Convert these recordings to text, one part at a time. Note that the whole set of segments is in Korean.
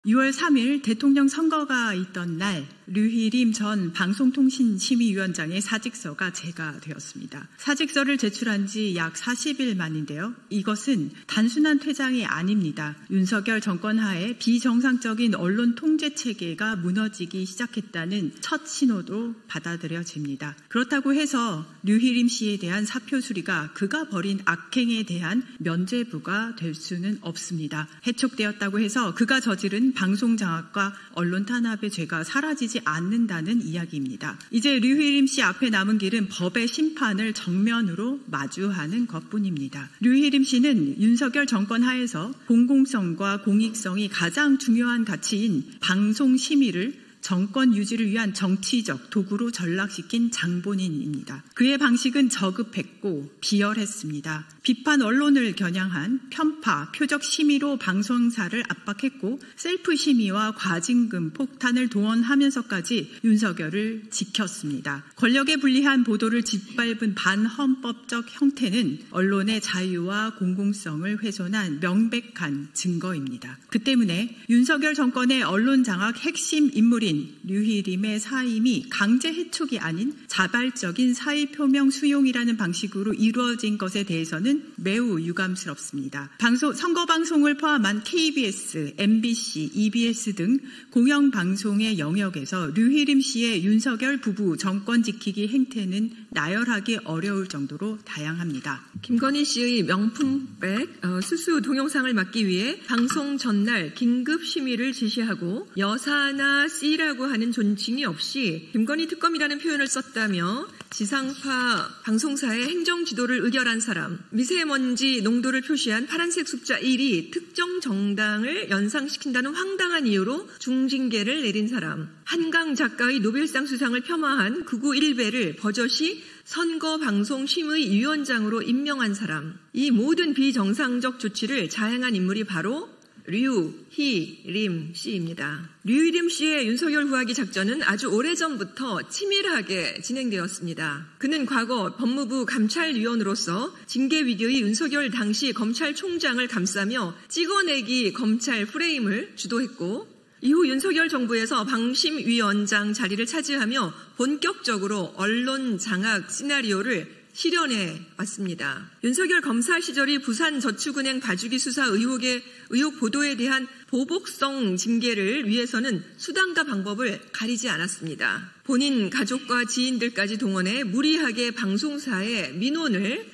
6월 3일 대통령 선거가 있던 날 류희림 전 방송통신심의위원장의 사직서가 제거되었습니다. 사직서를 제출한 지 약 40일 만인데요. 이것은 단순한 퇴장이 아닙니다. 윤석열 정권 하에 비정상적인 언론 통제 체계가 무너지기 시작했다는 첫 신호도 받아들여집니다. 그렇다고 해서 류희림 씨에 대한 사표 수리가 그가 벌인 악행에 대한 면죄부가 될 수는 없습니다. 해촉되었다고 해서 그가 저지른 방송장악과 언론 탄압의 죄가 사라지지 않는다는 이야기입니다. 이제 류희림 씨 앞에 남은 길은 법의 심판을 정면으로 마주하는 것뿐입니다. 류희림 씨는 윤석열 정권 하에서 공공성과 공익성이 가장 중요한 가치인 방송 심의를 정권 유지를 위한 정치적 도구로 전락시킨 장본인입니다. 그의 방식은 저급했고 비열했습니다. 비판 언론을 겨냥한 편파, 표적 심의로 방송사를 압박했고 셀프 심의와 과징금, 폭탄을 동원하면서까지 윤석열을 지켰습니다. 권력에 불리한 보도를 짓밟은 반헌법적 형태는 언론의 자유와 공공성을 훼손한 명백한 증거입니다. 그 때문에 윤석열 정권의 언론 장악 핵심 인물인 류희림의 사임이 강제 해촉이 아닌 자발적인 사의 표명 수용이라는 방식으로 이루어진 것에 대해서는 매우 유감스럽습니다. 선거 방송을 포함한 KBS, MBC, EBS 등 공영방송의 영역에서 류희림 씨의 윤석열 부부 정권 지키기 행태는 나열하기 어려울 정도로 다양합니다. 김건희 씨의 명품백 수수 동영상을 막기 위해 방송 전날 긴급 심의를 지시하고 여사나 C라고 하는 존칭이 없이 김건희 특검이라는 표현을 썼다며 지상파 방송사의 행정 지도를 의결한 사람, 미세먼지 농도를 표시한 파란색 숫자 1이 특정 정당을 연상시킨다는 황당한 이유로 중징계를 내린 사람, 한강 작가의 노벨상 수상을 폄하한 극우 일베를 버젓이 선거방송심의위원장으로 임명한 사람, 이 모든 비정상적 조치를 자행한 인물이 바로 류희림 씨입니다. 류희림 씨의 윤석열 후하기 작전은 아주 오래전부터 치밀하게 진행되었습니다. 그는 과거 법무부 감찰위원으로서 징계 위기의 윤석열 당시 검찰총장을 감싸며 찍어내기 검찰 프레임을 주도했고 이후 윤석열 정부에서 방심위원장 자리를 차지하며 본격적으로 언론 장악 시나리오를 실현해 왔습니다. 윤석열 검사 시절의 부산저축은행 봐주기 수사 의혹 보도에 대한 보복성 징계를 위해서는 수단과 방법을 가리지 않았습니다. 본인 가족과 지인들까지 동원해 무리하게 방송사에 민원을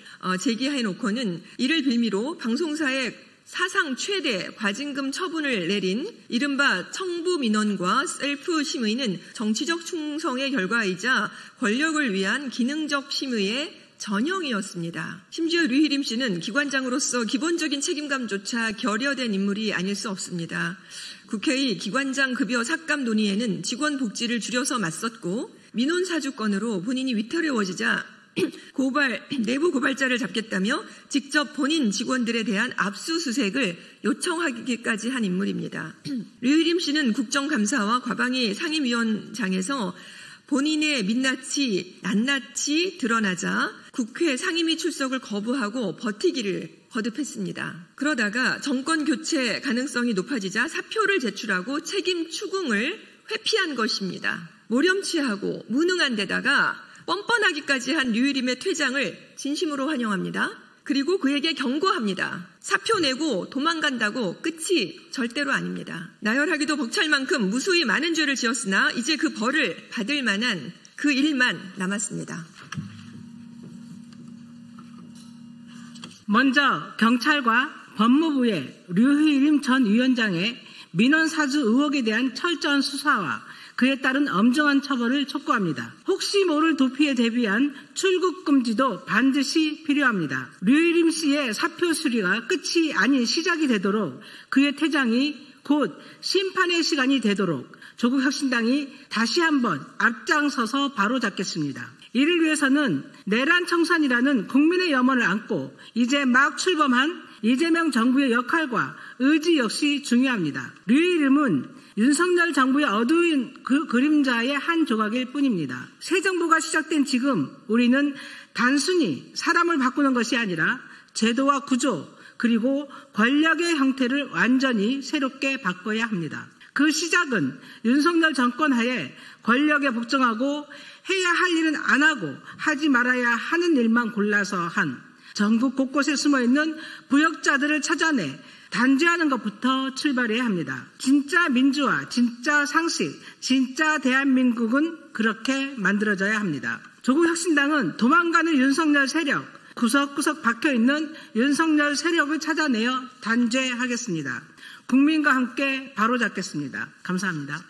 제기해놓고는 이를 빌미로 방송사에 사상 최대 과징금 처분을 내린 이른바 청부민원과 셀프 심의는 정치적 충성의 결과이자 권력을 위한 기능적 심의의 전형이었습니다. 심지어 류희림 씨는 기관장으로서 기본적인 책임감조차 결여된 인물이 아닐 수 없습니다. 국회의 기관장 급여 삭감 논의에는 직원 복지를 줄여서 맞섰고 민원 사주건으로 본인이 위태로워지자 내부 고발자를 잡겠다며 직접 본인 직원들에 대한 압수수색을 요청하기까지 한 인물입니다. 류희림 씨는 국정감사와 과방위 상임위원장에서 본인의 민낯이 낱낱이 드러나자 국회 상임위 출석을 거부하고 버티기를 거듭했습니다. 그러다가 정권 교체 가능성이 높아지자 사표를 제출하고 책임 추궁을 회피한 것입니다. 모렴치하고 무능한 데다가 뻔뻔하기까지 한 류희림의 퇴장을 진심으로 환영합니다. 그리고 그에게 경고합니다. 사표 내고 도망간다고 끝이 절대로 아닙니다. 나열하기도 벅찰 만큼 무수히 많은 죄를 지었으나 이제 그 벌을 받을 만한 그 일만 남았습니다. 먼저 경찰과 법무부의 류희림 전 위원장의 민원 사주 의혹에 대한 철저한 수사와 그에 따른 엄정한 처벌을 촉구합니다. 혹시 모를 도피에 대비한 출국 금지도 반드시 필요합니다. 류희림 씨의 사표 수리가 끝이 아닌 시작이 되도록 그의 퇴장이 곧 심판의 시간이 되도록 조국혁신당이 다시 한번 앞장서서 바로잡겠습니다. 이를 위해서는 내란 청산이라는 국민의 염원을 안고 이제 막 출범한 이재명 정부의 역할과 의지 역시 중요합니다. 류희림은 윤석열 정부의 어두운 그 그림자의 한 조각일 뿐입니다. 새 정부가 시작된 지금 우리는 단순히 사람을 바꾸는 것이 아니라 제도와 구조 그리고 권력의 형태를 완전히 새롭게 바꿔야 합니다. 그 시작은 윤석열 정권 하에 권력에 복종하고 해야 할 일은 안 하고 하지 말아야 하는 일만 골라서 한 전국 곳곳에 숨어있는 부역자들을 찾아내 단죄하는 것부터 출발해야 합니다. 진짜 민주화, 진짜 상식, 진짜 대한민국은 그렇게 만들어져야 합니다. 조국혁신당은 도망가는 윤석열 세력, 구석구석 박혀있는 윤석열 세력을 찾아내어 단죄하겠습니다. 국민과 함께 바로잡겠습니다. 감사합니다.